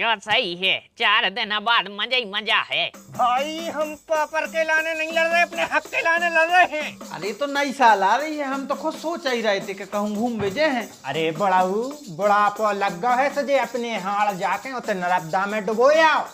जो सही है, 4 दिन बाद मजा ही मजा है। भाई हम पापड़ के लाने नहीं लड़ रहे, अपने हक के लाने लड़ रहे हैं। अरे तो नई साल आ रही है, हम तो खुद सोच ही रहे थे कि कहूँ घूम भेजे हैं। अरे बड़ाऊ बुढ़ापा लग गया है सजे, अपने हाड़ जाके उते नर्मदा में डुबो आओ।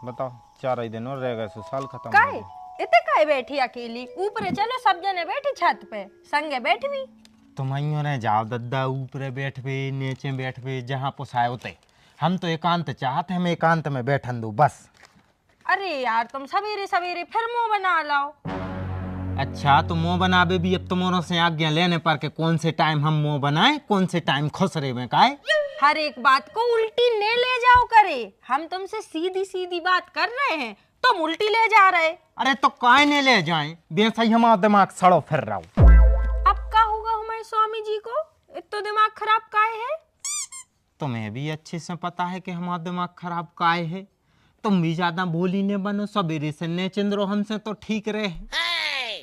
बताओ 4 ही दिन और रह गए सो साल खत्म। काहे इते काहे बैठी अकेली? ऊपर चलो सब जने बैठी छत पे, संगे बैठवी। तुम आइयो ने जाओ दद्दा, ऊपर बैठ पे नीचे बैठ पे जहाँ पोसाए होते। हम तो एकांत चाहते, हम एकांत में बैठन दो बस। अरे यार तुम सवेरे सवेरे फिर मुंह बना लाओ। अच्छा तो मुँह बनावे भी अब तुम्हारों से आज्ञा लेने पर के कौन से टाइम हम मुँह बनाए, कौन से टाइम खुश रहे में काहे? हर एक बात को उल्टी ने ले जाओ करे। हम तुमसे सीधी सीधी बात कर रहे हैं, तुम उल्टी ले जा रहे। अरे तो काहे नहीं ले जाए, बेसा ही हमारा दिमाग सड़ो फिर रहा हूँ। अब क्या होगा हमारे स्वामी जी को? इतना दिमाग खराब काहे है? तुम्हें भी अच्छे से पता है कि हमारा दिमाग खराब काहे है। तुम भी ज्यादा बोली ने बनो, सवेरे से ने चंद्रो हमसे तो ठीक रहे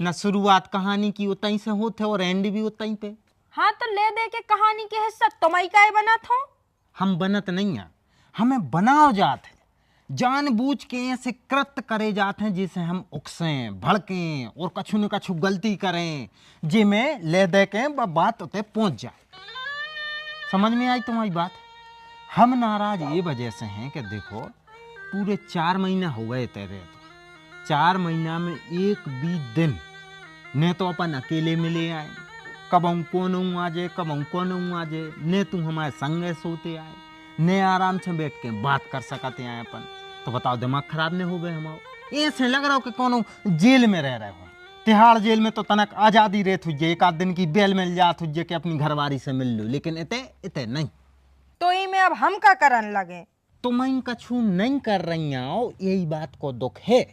न। शुरुआत कहानी की उतई से होते और एंड भी उतई पे। हाँ तो ले दे के कहानी के हिस्सा तुम्हारी काहे बना था? हम बनत नहीं है, हमें बनाओ जाते जानबूझ के ऐसे कृत्य करे जाते हैं जिसे हम उकसें भड़कें और कछु न कछु गलती करें जिसमें ले दे के बात उते पहुंच जाए। समझ में आई तुम्हारी बात? हम नाराज ये वजह से हैं कि देखो पूरे 4 महीना हो गए तेरे, तो 4 महीना में एक भी दिन ने तो अपन अकेले मिले आए, कब कौन आ जाए कब कौन आ जाए, ने तुम हमारे संगे सोते आए, ने आराम से बैठ के बात कर सकते हैं अपन। तो बताओ दिमाग खराब नहीं हो गए हमारा? ऐसे लग रहा हो कि कौन जेल में रह रहे हो। तिहाड़ जेल में तो तनक आजादी रहे तुझे, एक आध दिन की बेल मिल जा तुझे कि अपनी घरवारी से मिल लो, लेकिन इते इते नहीं। तो ये में अब हम का करन लगे? तुम इन कछु नहीं कर रही हो, यही बात को दुख है।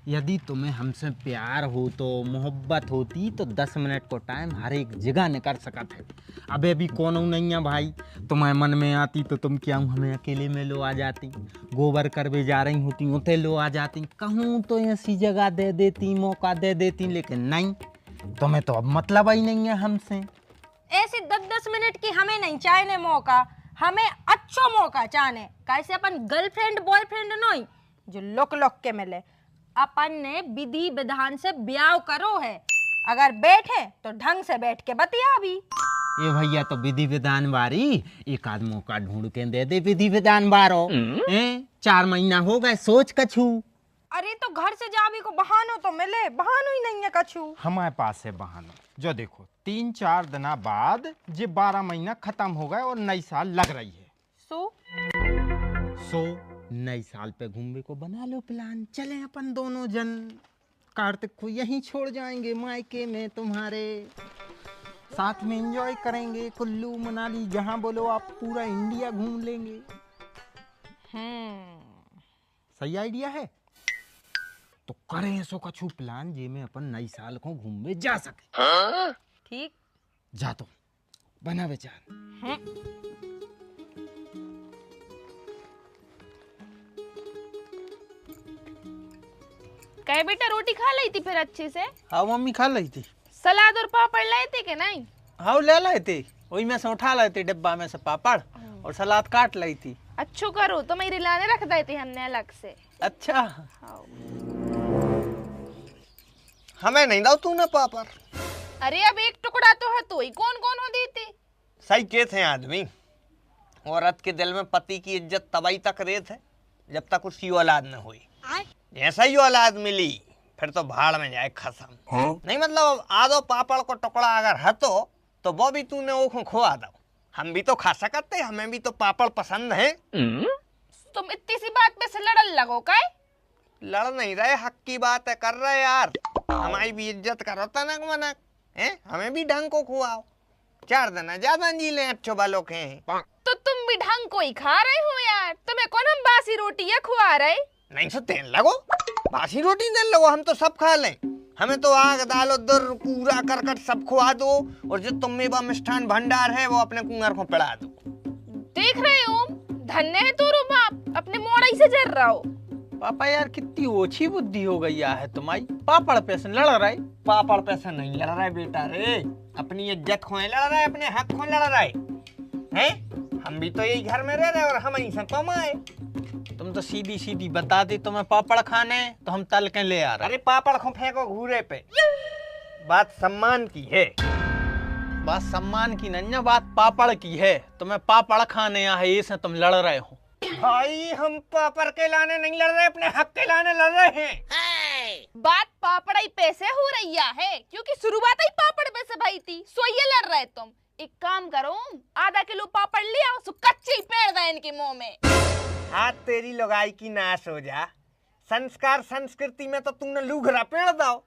यदि तुम्हें हमसे प्यार हो तो मोहब्बत होती तो 10 मिनट को टाइम हर एक जगह ने कर सकते थे। अबे भी कौन नहीं है भाई, तुम्हें मन में आती तो तुम क्या हमें अकेले में लो आ जाती, गोबर करवे जा रही होती उते लो आ जाती, कहूँ तो ऐसी जगह दे देती, मौका दे देती, लेकिन नहीं, तुम्हें तो अब मतलब ही नहीं है हमसे। ऐसे 10-10 मिनट की हमें नहीं चाहिए मौका, हमें अच्छा मौका चाहने। कैसे अपन गर्लफ्रेंड बॉयफ्रेंड नहीं जो लुक लुक के मिले। अपन ने विधि विधान से ब्याह करो है, अगर बैठे तो ढंग से बैठ के बतिया भी। ये भैया तो विधि विधान बारी, एक आध मौका ढूंढ के दे दे विधि विधान बारो। 4 महीना हो गए, सोच कछु। अरे तो घर से जावी को बहानो तो मिले, बहानो ही नहीं है कछु। हमारे पास है बहाना। जो देखो 3-4 दिन बाद जे 12 महीना खत्म हो गए और नई साल लग रही है, सो नई साल पे घूमने को बना लो प्लान। चले अपन दोनों जन कार्तिक को यहीं छोड़ जाएंगे मायके में, तुम्हारे साथ में एंजॉय करेंगे, कुल्लू मनाली जहां बोलो आप, पूरा इंडिया घूम लेंगे। सही आइडिया है? तो करें सो कछु प्लान जे में अपन नई साल को घूमने जा सके। ठीक जा तो बना विचार। कहे बेटा रोटी खा ली थी फिर अच्छे से? हाँ मम्मी खा ली थी। सलाद और पापड़ लाए थे कि नहीं? हाँ ले लाए थे, वही में से उठा लाए थे डिब्बा में से पापड़ और सलाद काट लाई थी। अच्छो करो तो मेरी लाने रख दी थी हमने अलग से। अच्छा हमें नहीं दाओ तू ना पापड़। अरे अब एक टुकड़ा तो है, तो ही कौन कौन हो देते। सही के थे आदमी, औरत के दिल में पति की इज्जत तभी तक रहे थे जब तक उसकी औलाद न हुई। जैसा ही औलाद मिली फिर तो भाड़ में जाए खसम। नहीं मतलब आधो पापड़ को टुकड़ा अगर है तो वो भी तूने वो खुआ दो, हम भी तो खा सकते, हमें भी तो पापड़ पसंद है। तुम इतनी सी बात पे से लड़न लगो काय? लड़ नहीं रहे, हक की बात है कर रहे यार। हमारी भी इज्जत करो तनक मनक है, हमें भी ढंग को खुआओ। 4 दिन ज्यादा जी ले अच्छो बालों के। तो तुम भी ढंग को ही खा रहे हो यार, तुम्हें कौन हम बासी रोटी या खुआ रहे? नहीं सो तेल लगो, बासी रोटी देन लगो, हम तो सब खा लें। हमें तो आग दाल दर कूड़ा करकट सब खुआ दो, और जो तुम में मिष्ठान भंडार है वो अपने कुंगर को पिला दो। देख रहे हो धन्य है तोरो बाप, अपने मोड़ाई से जर रहा हो। पापा यार कितनी ओछी बुद्धि हो गई है तुम्हारी। पापड़ पे से लड़ रहे। पापड़ पैसा नहीं लड़ रहा है बेटा रे, अपनी इज्जत खोए लड़ रहा है, अपने हक खोए लड़ रहा है हैं? हम भी तो यही घर में रह रहे और हम यहीं से कमाए। तुम तो सीधी सीधी बता दी तुम्हें पापड़ खाने तो हम तल के ले आ रहे। अरे पापड़ को फेंको घूरे पे, बात सम्मान की है। बात सम्मान की नहीं है, बात पापड़ की है। तुम्हें पापड़ खाने आए इससे तुम लड़ रहे हो। भाई हम पापड़ के लाने नहीं लड़ रहे, अपने हक के लाने लड़ रहे हैं। बात पापड़ ही पैसे हो रही है, क्योंकि शुरुआत ही पापड़ पे से भाई थी, सो ये लड़ रहे तुम। एक काम करो, आधा किलो पापड़ ले आओ, सो कच्चे ही पेड़ दे इनके मुंह में। हाथ तेरी लगाई की नाश हो जा। संस्कार संस्कृति में तो तुमने लूघरा पेड़ दाओ,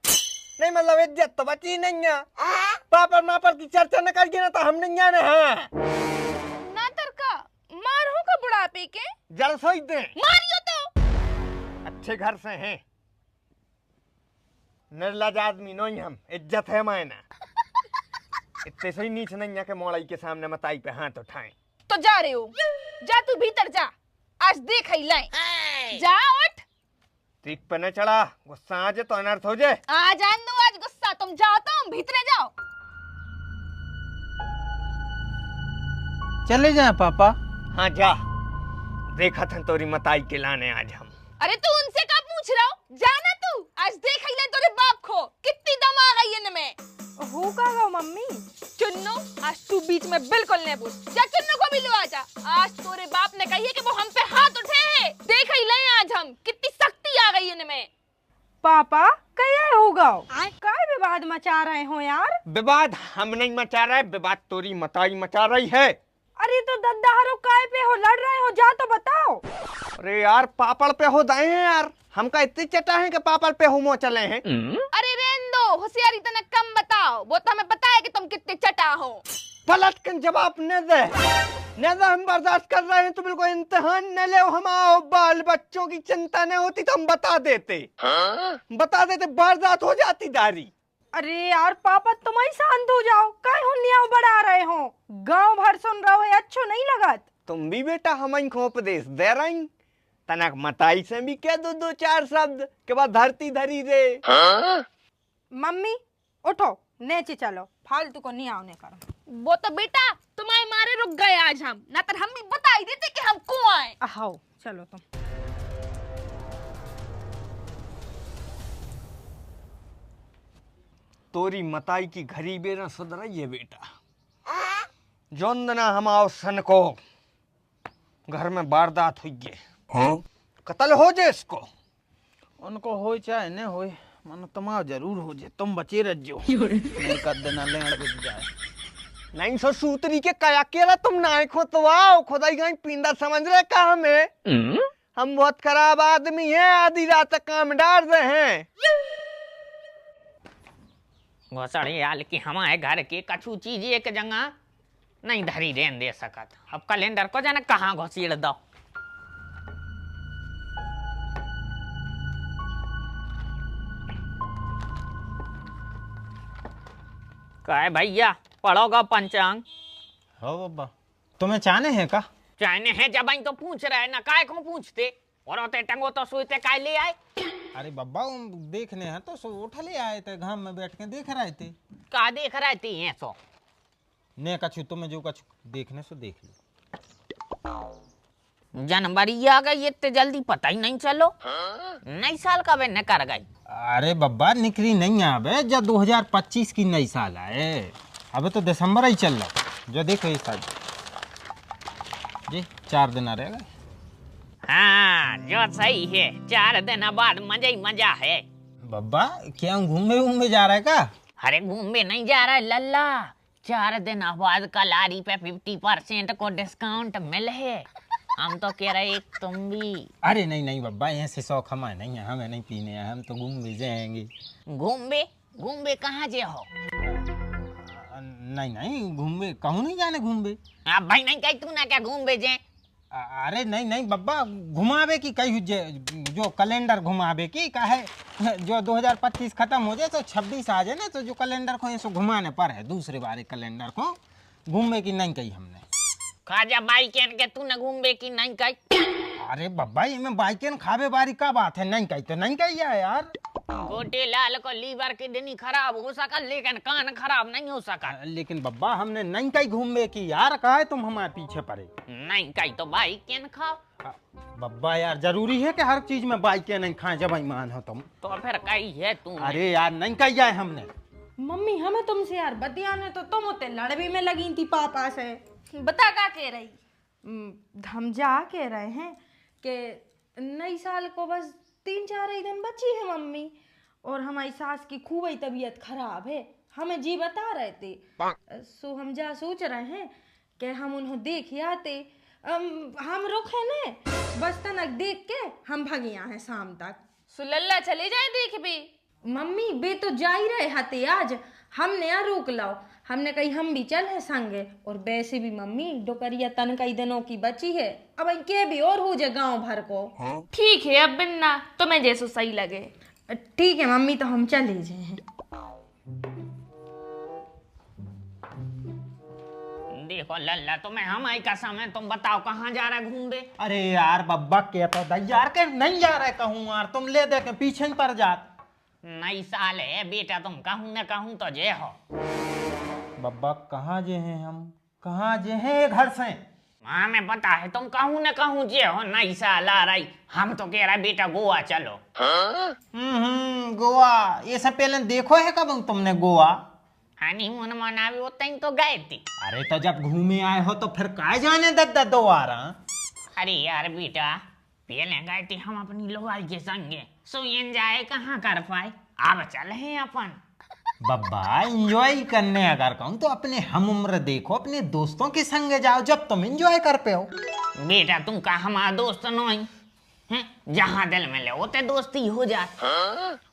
नहीं मतलब इज्जत तो बची नहीं है। पापड़ मापड़ की चर्चा न करिए ना तो हम नहीं जाने हैं। ना तरका मारो का बुढ़ापे के जल सोई दे, मारियो तो। अच्छे घर से हैं, निर्लज आदमी नहीं हम, इज्जत है मायना। इतने सही नीच नहीं है कि मोड़ाई के सामने मताई पे हाथ उठाएं। तो जा रहे हो, जा तू भीतर जा, आज देख ही लाए। जा उठ। ठीक पे न चढ़ा, गुस्सा आ जाए तो अनर्थ हो जाए। आ जान दो आज गुस्सा, तुम जाओ तो भीतर जाओ। चले जाए पापा। हाँ जा, देखा था तोरी मताई के लाने आज हम। अरे तू उनसे क्या पूछ रहा हो, जाना तू, आज देख ही ले तेरे बाप को कितनी दम आ गई इनमें। हो का गो मम्मी? चुन्नू आज तू बीच में बिल्कुल नहीं बोल, जा चुन्नू को भी लो आजा। आज तोरे बाप ने कही है कि वो हम पे हाथ उठे हैं, देख ही ले आज हम कितनी सख्ती आ गई इनमें। पापा क्या होगा? काय विवाद मचा रहे हो यार? विवाद हम नहीं मचा रहे, विवाद तोरी मताई मचा रही है। अरे तो दद्दा हरो काय पे हो लड़ रहे हो, जा तो बताओ। अरे यार पापड़ पे हो दाए हैं यार, हमका इतनी चटा है कि पापड़ पे हो चले हैं। अरे रहने दो, होशियारी तने कम बताओ, वो तो हमें पता है कि तुम कितने चटा हो। पलट कर जवाब न दे, हम बर्दाश्त कर रहे हैं तो बिल्कुल इम्तिहान न ले। हम आओ, बाल बच्चों की चिंता न होती तो हम बता देते, वारदात हो जाती दारी। अरे यार पापा तुम ही शांत हो जाओ, काय हुन्निया बढ़ा रहे हो, गांव भर सुन रहे हो, अच्छो नहीं लगत। तुम भी बेटा हम को उपदेश दे रही, तनक मताई से भी कह दो दो चार शब्द के बाद धरती धरी रे। मम्मी उठो नीचे चलो, फालतू को नहीं आने करो। वो तो बेटा तुम्हारे मारे रुक गए आज हम, ना तो हम भी बता ही देते कि हम क्यों आए। आओ चलो तुम। तोरी मताई की घरी बेरा सुधर रही है बेटा। जोंदना हम आओ सन को घर में वारदात हुई है, कत्ल हो जाए इसको। उनको हो चाहे न हो, मानो तुम्हारा जरूर हो जाए, तुम बचे रह जो। नहीं कर देना लेंड बुझ जाए। नहीं सो सूतरी के कया केला तुम ना खो तो आओ, खुदाई गई पिंडा समझ रहे का हमें। हम बहुत खराब आदमी हैं, आधी रात तक काम डाल रहे हैं। घोसड़ी आल की हमारे घर के कछु चीज एक जगह नहीं धरी रहन दे सकत। अब कैलेंडर को जाने कहाँ घोसीड़ दो। काय भैया पढ़ोगा पंचांग? हो बाबा, तुम्हें चाहने हैं का? चाहने हैं जब तो पूछ रहे ना, काय को पूछते और होते टंगो तो सोते काय ले आए। अरे बाबा देखने हैं तो सो उठा ले आए थे, घाम में बैठ के देख रहे थे। का देख रहे थे ये सो? ने कछु तुम्हें जो कछु देखने सो देख लो। जनवरी आ गई, इतने जल्दी पता ही नहीं चलो। नई साल का वे न कर गई। अरे बाबा निकली नहीं आवे, जब 2025 की नई साल आए, अबे तो दिसंबर ही चल रहा। जो देखो ये साल जी 4 दिन आ रहे गए। हाँ जो सही है, 4 दिन बाद मजा ही मजा है। बाबा क्या घूमे जा रहा है का? अरे घूमने नहीं जा रहा है लल्ला, 4 दिन बाद कलारी पे 50% को डिस्काउंट मिले है। हम तो कह रहे एक तुम भी। अरे नहीं बाबा, ऐसे शौक हमारे नहीं है, हमें नहीं पीने हैं, हम तो घूम भी जाएंगे। घूमबे कहाँ जे हो? नहीं घूमबे कहूँ नहीं जाने घूमबे। आप भाई नहीं कही तू ना क्या घूमबे जे? अरे नहीं बाबा, घुमावे की कही जो कैलेंडर घुमावे की का है, जो 2025 खत्म हो जाए तो 26 आ जाए ना, तो जो कैलेंडर को ऐसे घुमाने पर है दूसरे बार कैलेंडर को घूमने की नहीं कही हमने। खाजा भाई कहन के तू न घूमबे की नहीं कही? अरे बब्बा ये बाइकेन खावे बारी का बात है, नहीं कही तो नहीं कही है यार। गोटे लाल को लीवर किडनी खराब हो सका लेकिन कान खराब नहीं हो सका। लेकिन बब्बा हमने नहीं कही घूमने की यार, कहा है तुम हमारे पीछे पड़े। नहीं कही तो भाई केन खाओ। बब्बा यार जरूरी है कि हर चीज में बाइकें नहीं खाए जब ईमान हो तुम। तो फिर कही है तू। अरे यार नहीं कही है हमने। मम्मी हमें तुमसे यार बतियाने तो तुम होते लड़बी में लगी थी पापा से। बता का कह रही? हम जा कह रहे हैं कि नई साल को बस 3-4 ही दिन बची है मम्मी, और हमारी सास की खूब ही तबीयत खराब है, हमें जी बता रहे थे। सो हम जा सोच रहे हैं कि हम उन्हें देख आते। हम रुके ने बस तनक देख के हम भागे हैं शाम तक। सुलल्ला चले जाए देख भी। मम्मी बे तो जा ही रहे हते आज, हमने यहाँ रोक लाओ। हमने कही हम भी चल है संगे, और वैसे भी मम्मी डोकरिया तन कई दिनों की बची है, अब के भी और हो जाए गांव भर को। ठीक है अब बिन्ना तुम्हें जैसो सही लगे। ठीक है मम्मी तो हम चले जाए। देखो लल्ला तुम्हें हम आई का समय, तुम बताओ कहाँ जा रहा है घूमने? अरे यार बब्बा के तो यार के नहीं जा रहे कहूँ यार, तुम ले दे के पीछे ही पड़ जात। नई साल है बेटा, तुम कहूँ न कहूँ तो जे हो। बब्बा कहाँ जे हैं हम, कहाँ जे हैं घर से? हमें पता है तुम कहूँ न कहूँ जे हो। नई साल आ रही, हम तो कह रहा बेटा गोवा चलो। गोवा ये सब पहले देखो है कब तुमने गोवा? हनीमून मनावे उतने तो गए थे। अरे तो जब घूमे आए हो तो फिर काहे जाने दो आ रहा? अरे यार बेटा पहले गए थे हम अपनी लोहाई के संगे, सो एंजॉय कहाँ कर पाए, अब चल हैं अपन। बब्बा एंजॉय करने अगर कहूँ तो अपने हम उम्र देखो, अपने दोस्तों के संग जाओ जब तुम एंजॉय कर पे हो। बेटा तुम का हमारा दोस्त नहीं है, जहाँ दिल में ले होते दोस्ती हो जात।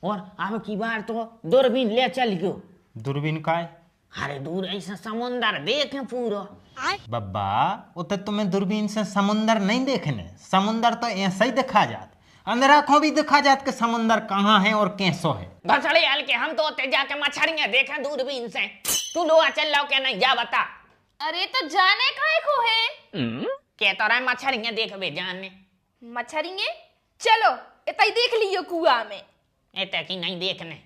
और अब की बार तो दूरबीन ले चल गयो। दूरबीन का है? अरे दूर ऐसा समुंदर देखे पूरा। बब्बा उते तुम्हें दूरबीन से समुंदर नहीं देखने, समुंदर तो ऐसा ही दिखा जात, अंदर आंखों भी दिखा जात कि समुंदर कहाँ है और कैसो है। घसड़े हल के हम तो होते जाके मछलियां देखे दूरबीन से, तू लोहा चल रहा क्या नहीं जा बता। अरे तो जाने काहे को है? के तो रहा मछलियां देखबे जाने। मछरिये चलो इतना देख लियो कुआ में। एते की नहीं देखने।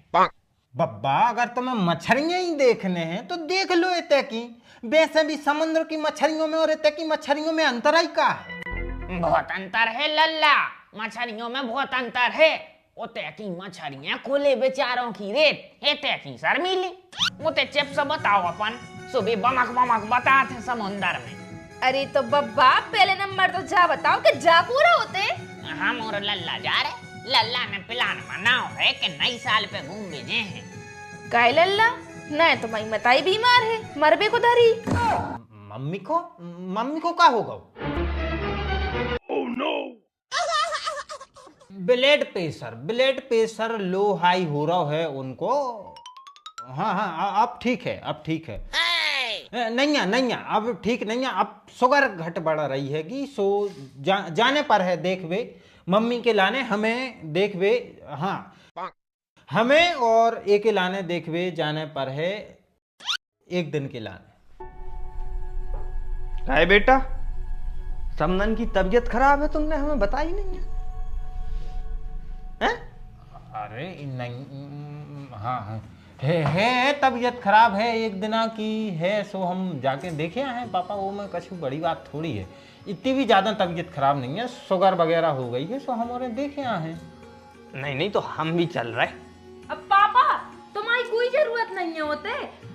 बब्बा अगर तुम्हें मछलियां ही देखने हैं तो देख लो इते की, वैसे भी समुद्र की मछलियों में और इते की मछलियों में अंतर ही का है? बहुत अंतर है लल्ला, मछलियों में बहुत अंतर है। ओते की मछलियां खुले बेचारों की रेत, एते की शर्मीली। ओते चिप्स बताओ अपन सुबह बमक बमक बताते समुंदर में। अरे तो बब्बा पहले नंबर तो जा बताओ कि जा पूरा होते। हम और लल्ला जा रहे, लल्ला ने प्लान बनाओ है कि नई साल पे घूम भेजे हैं। काय लल्ला नहीं तो मई मताई बीमार है, मरबे को धरी। मम्मी को क्या होगा? Oh no! Blood pressure low high हो रहा है उनको। हाँ अब ठीक है, अब ठीक है। नहीं अब ठीक नहीं है, अब शुगर घट बढ़ रही है कि सो जाने पर है देखवे मम्मी के लाने हमें देखवे। हाँ हमें और एक के लाने देखवे जाने पर है, एक दिन के लाने। काय बेटा समनन की तबीयत खराब है, तुमने हमें बताई नहीं है? हैं? अरे नहीं हाँ है तबीयत खराब है, एक दिना की है, सो हम जाके देखे हैं पापा, वो में कछु बड़ी बात थोड़ी है, इतनी भी ज्यादा तबीयत खराब नहीं है, शुगर वगैरह हो गई है, सो हमारे देखे हैं। नहीं तो हम भी चल रहे। अब पापा तुम्हारी कोई जरूरत नहीं है होते,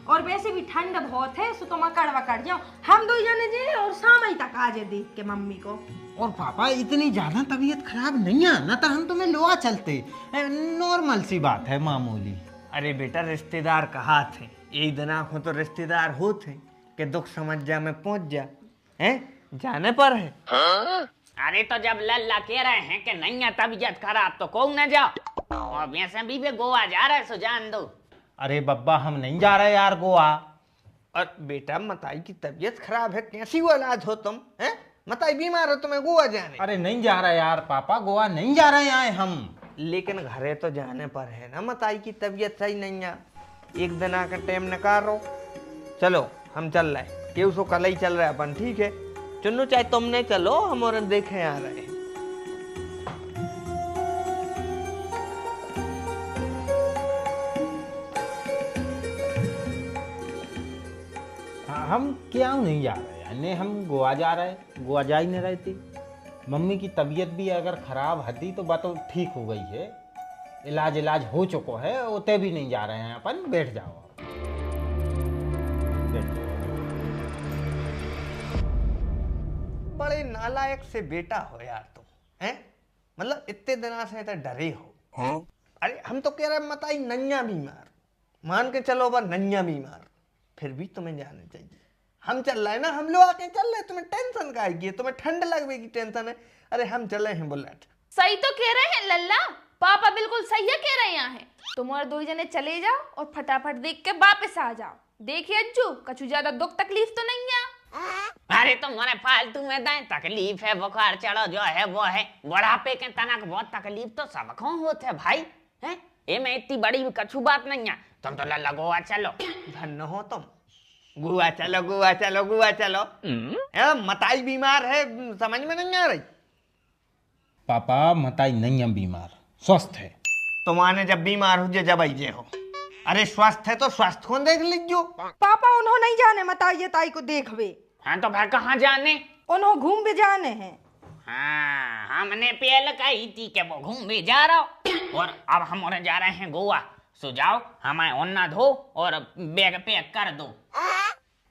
और वैसे भी ठंड बहुत है, सो तुम अकड़ जाओ, हम 2 जने जे और शाम ही तक आ जाए देख के मम्मी को। और पापा इतनी ज्यादा तबीयत खराब नहीं है ना, तो हम तुम्हें लोआ चलते, नॉर्मल सी बात है, मामूली। अरे बेटा रिश्तेदार कहा थे, एक दिन आंखों तो रिश्तेदार होते कि दुख समझ जा में पहुंच जा, हैं? जाने पर है। अरे तो जब लल्ला कह रहे हैं कि नहीं है तबीयत खराब तो कौन न जाओ, और वैसे भी वे गोवा जा रहे सो जान दो। अरे बब्बा हम नहीं जा रहे यार गोवा। और बेटा मताई की तबीयत खराब है, कैसी औलाद हो तुम, हैं? मताई बीमार हो, तुम्हें गोवा जाने? अरे नहीं जा रहे यार पापा, गोवा नहीं जा रहे हैं हम। लेकिन घरे तो जाने पर है ना, मताई की तबीयत सही नहीं है, एक दिन आकर टाइम निकालो। चलो हम चल रहे, ये उसको कल ही चल रहे अपन, ठीक है? चुन्नू चाहे तुमने चलो, हम और देखे आ रहे। हम क्यों नहीं जा रहे यार, ने हम गोवा जा रहे, गोवा जा ही नहीं रहे थे। मम्मी की तबीयत भी अगर खराब हती तो बात तो ठीक हो गई है, इलाज हो चुको है, उते भी नहीं जा रहे हैं अपन। बैठ जाओ, बैठ जाओ। बड़े नालायक से बेटा हो यार तुम, हैं? मतलब इतने दिनों से तो डरे हो। अरे हम तो कह रहे हैं मताई नन्या बीमार, मान के चलो बा नन्या बीमार, फिर भी तुम्हें जाना चाहिए। हम चल रहे हैं ना, हम लोग आके चल रहे हैं, तुम्हें टेंशन का आएगी, तुम्हें ठंड लगने की टेंशन है। अरे हम चले हैं बुलेट। सही तो कह रहे हैं लल्ला, पापा बिल्कुल सही है कह रहे हैं। तुम और दो जने चले जाओ और फटाफट देख के वापस आ जाओ। देखिए अज्जू, कछु ज्यादा दुख तकलीफ तो नहीं है। अरे तुम्हारे फालतू में दाएं तकलीफ है, बुखार चढ़ो जो है वो है, बुढ़ापे के तनक बहुत तकलीफ तो सबको होते है भाई, हैं? ये में इतनी बड़ी कछु बात नहीं है। तुम तो लल्ला गोवा चलो। धन्य हो तुम, गोवा चलो गोवा चलो गोवा चलो। मताई बीमार है, समझ में नहीं आ रही। पापा मताई नहीं है बीमार, स्वस्थ है। तुम्हारे जब बीमार हो जब आई हो, अरे स्वस्थ है तो स्वस्थ को देख लीजियो। पापा उन्हों नहीं जाने मताइए ताई को देखवे। हाँ तो भाई कहाँ जाने? उन्हों घूम भी जाने हैं। हाँ हमने पहले कही थी कि वो घूम भी जा रहा हो, और अब हम उन्हें जा रहे हैं गोवा। सो जाओ, हमें ओन्ना धो और बैग पैक कर दो।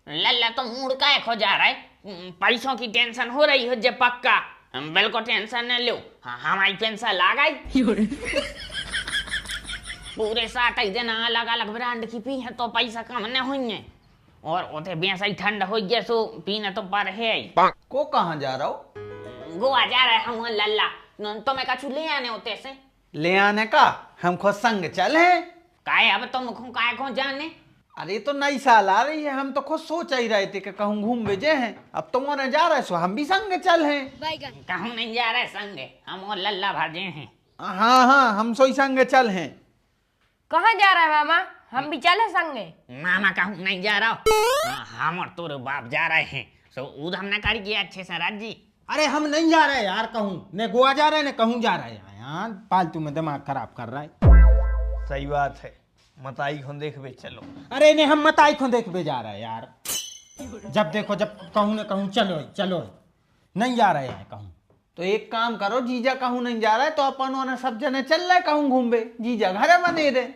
लल्ला तो मूड का खो जा रहा है, पैसों की टेंशन हो रही हो जब पक्का। बिल्कुल टेंशन न लो, हमारी पेंशन आ गई। पूरे 7 दिन अलग अलग ब्रांड की पी है तो पैसा कम न हुई, और उसे वैसा ही ठंड हो गया सो पीना तो पर है ही। को कहाँ जा रहा हो? गोवा जा रहे हम लल्ला, तो मैं कछु ले आने होते से। ले आने का हम खुद संग चले। काहे अब तुम काय को जाने? अरे तो नई साल आ रही है, हम तो खुद सोच ही रहे थे कि कहूँ घूम भेजे हैं। अब तुम और जा रहे सो हम भी संग चल हैं। कहूँ नहीं जा रहे संगे, हम और लल्ला भाजे हैं। हाँ हाँ हम सोई संग चल हैं। कहाँ जा रहा है मामा? हम भी चले संगे। मामा कहूँ नहीं जा रहा हो, हम और तोरे बाप जा रहे हैं। सो उद हमने कर किया अच्छे से राज जी। अरे हम नहीं जा रहे यार, कहूँ ने गोवा जा रहे हैं, ने कहूँ जा रहे हैं यार, फालतू में दिमाग खराब कर रहा है। सही बात है, मताई को देखवे चलो। अरे ने हम मताई को देखवे जा रहे हैं यार, जब देखो जब कहूँ ने कहूँ चलो चलो, नहीं जा रहे हैं कहूँ। तो एक काम करो, जीजा कहूँ नहीं जा रहा है तो अपन और सब जने चल रहे कहूँ घूमे, जीजा घर में दे दे।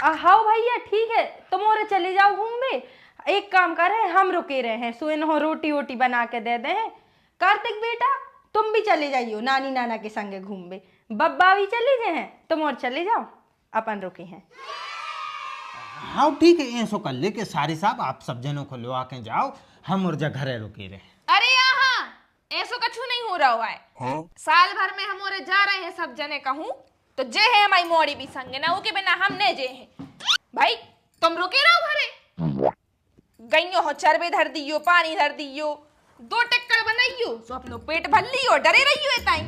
हाँ भैया ठीक है, तुम और चले जाओ घूमे। एक काम कर रहे हैं, हम रुके रहे हैं, सो इन्हों रोटी वोटी बना के दे दे। कार्तिक बेटा तुम भी चले जाइयो नानी नाना के संगे घूमे। बब्बा भी चले गए हैं, तुम और चले जाओ, अपन रुके हैं। हाँ ठीक है, ऐसो कर ले के सारे साहब आप सब जनों को लो आके जाओ, हम और घरे रुके रहे। अरे यहाँ ऐसो कछु नहीं हो रहा हुआ है। साल भर में हम और जा रहे हैं सब जने कहूँ, तो जे है हमारी मोड़ी भी संगे ना, वो के बिना हम ने जे हैं। भाई तुम रुके रहो घरे, गईयो हो चरबे धर दियो, पानी धर दियो, 2 टक्कर बनाइयो, सो अपनो पेट भर लियो, डरे रहियो एताई।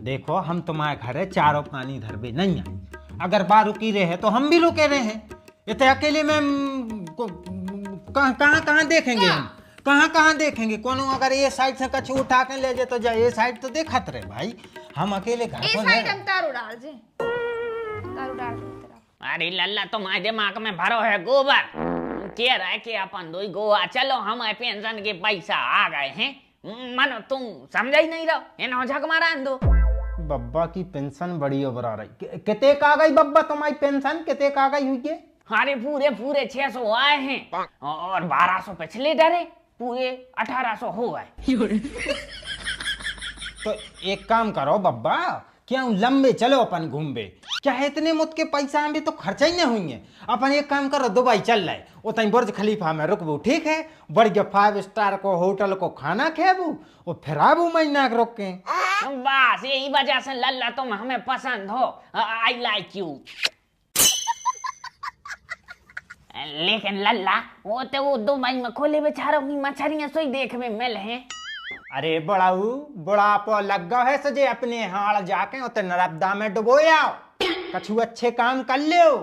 देखो हम तुम्हारे घरे चारों पानी धरबे नहीं आए, अगर बार रुकी रहे तो हम भी रुके रहे हैं। इतने अकेले में कहाँ देखेंगे हम, कहाँ देखेंगे। कोनो अगर ये साइड से कछु उठा के ले जाए तो जा, ये साइड तो देखत रहे भाई, हम अकेले घर इस को साइड नहीं। हम तारू डाल जे, तारू डाल तेरा। अरे लल्ला तुम्हारे दिमाग में भरो है गोबर, कह रहा है कि अपन दो गोवा चलो, हमारे पेंशन के पैसा आ गए हैं। मनो तुम समझ ही नहीं रहो, इन्हों झक मारा दो। बब्बा की पेंशन बड़ी उबरा रही, कितने का गई बब्बा तुम्हारी पेंशन, कितने का गई हुई है? अरे पूरे 600 आए हैं, और 1200 पिछले डरे, पूरे 1800 हो गए। तो एक काम करो बब्बा, क्यों लंबे चलो अपन घूमबे, क्या है इतने मुद के पैसा में भी तो खर्चा ही नहीं हुई है। अपन एक काम करो, दुबई चल रहे, उतनी बुर्ज खलीफा में रुकबू, ठीक है, बढ़िया 5 स्टार को होटल को खाना खेबू और फिर आबू महीना के रुक के। बस यही वजह से लल्ला तुम हमें पसंद हो, आई लाइक यू। लेकिन लल्ला वो तो वो दुबई में खोले बेचारों की मछलियां सोई देख में मिल हैं। अरे बड़ाऊ बुढ़ापो लग गया है सजे, अपने हाल जाके उतर नर्मदा में डुबोया, कछु अच्छे काम कर लियो,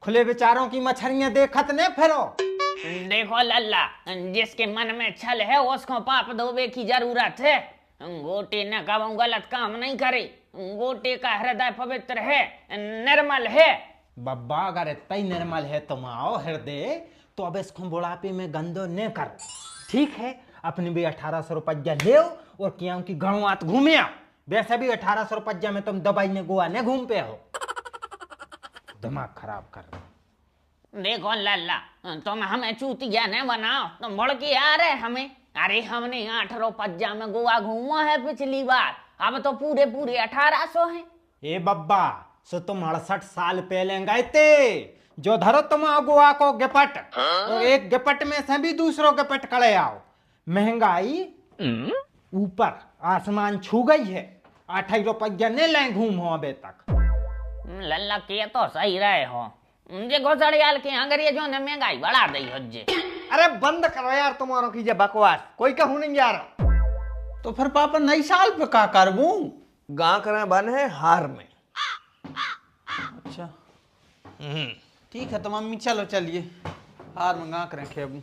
खुले बेचारों की मछलियां देखत ने फिरो। देखो लल्ला, जिसके मन में छल है उसको पाप धोबे की जरूरत है। गोटे न कबू गलत काम नहीं करे, गोटे का हृदय पवित्र है, निर्मल है, बब्बा अगर इतना ही निर्मल है तुम आओ हृदय, तो अब इसको बुढ़ापे में गंदो न कर। ठीक है, अपने भी 1800 रुपया ले और क्या की गाँव घूमे आओ। वैसे भी 1800 रुपया में तुम दवाई ने गोवा ने घूम पे हो। दिमाग खराब कर रहे। देखो लल्ला, तुम हमें चूतिया न बनाओ, तुम भड़के आ रहे हमें। अरे हमने 8 रुपया में गोवा घूमा है पिछली बार, अब तो पूरे पूरे 1800 हैं। ए बब्बा, सो तुम 68 साल पहले गए थे, जो धरो तुम गोवा को गिपट, और एक गिपट में से भी दूसरों गिपट खड़े आओ। महंगाई ऊपर आसमान छू गई है, 8 रुपया ने ले घूमो अबे तक। लल्ला के तो सही रहे हो, जे घोसड़ियाल के अंग्रेजों ने महंगाई बढ़ा दी हो जे। अरे बंद करो यार तुम्हारों की जे बकवास, कोई कहूं नहीं जा रहा। तो फिर पापा नई साल पे का करबू? गां करे बन है हार में। अच्छा ठीक है, तो मम्मी चलो चलिए, हार मंगा कर खेबू।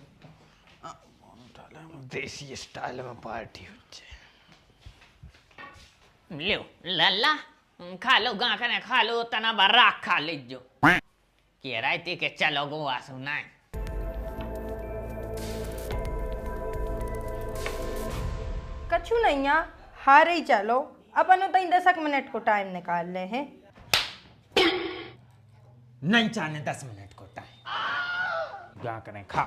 देसी स्टाइल में पार्टी हो जाए। लो लल्ला, खा लो गा कने खा लो, तना बर्रा खा लीजो। कह रहे थे कि चलो गोवा सुनाए। कछु नहीं यहाँ हारे ही चलो, अपन तो 10 मिनट को टाइम निकाल ले हैं। नहीं चाहने 10 मिनट को टाइम, क्या करें खा।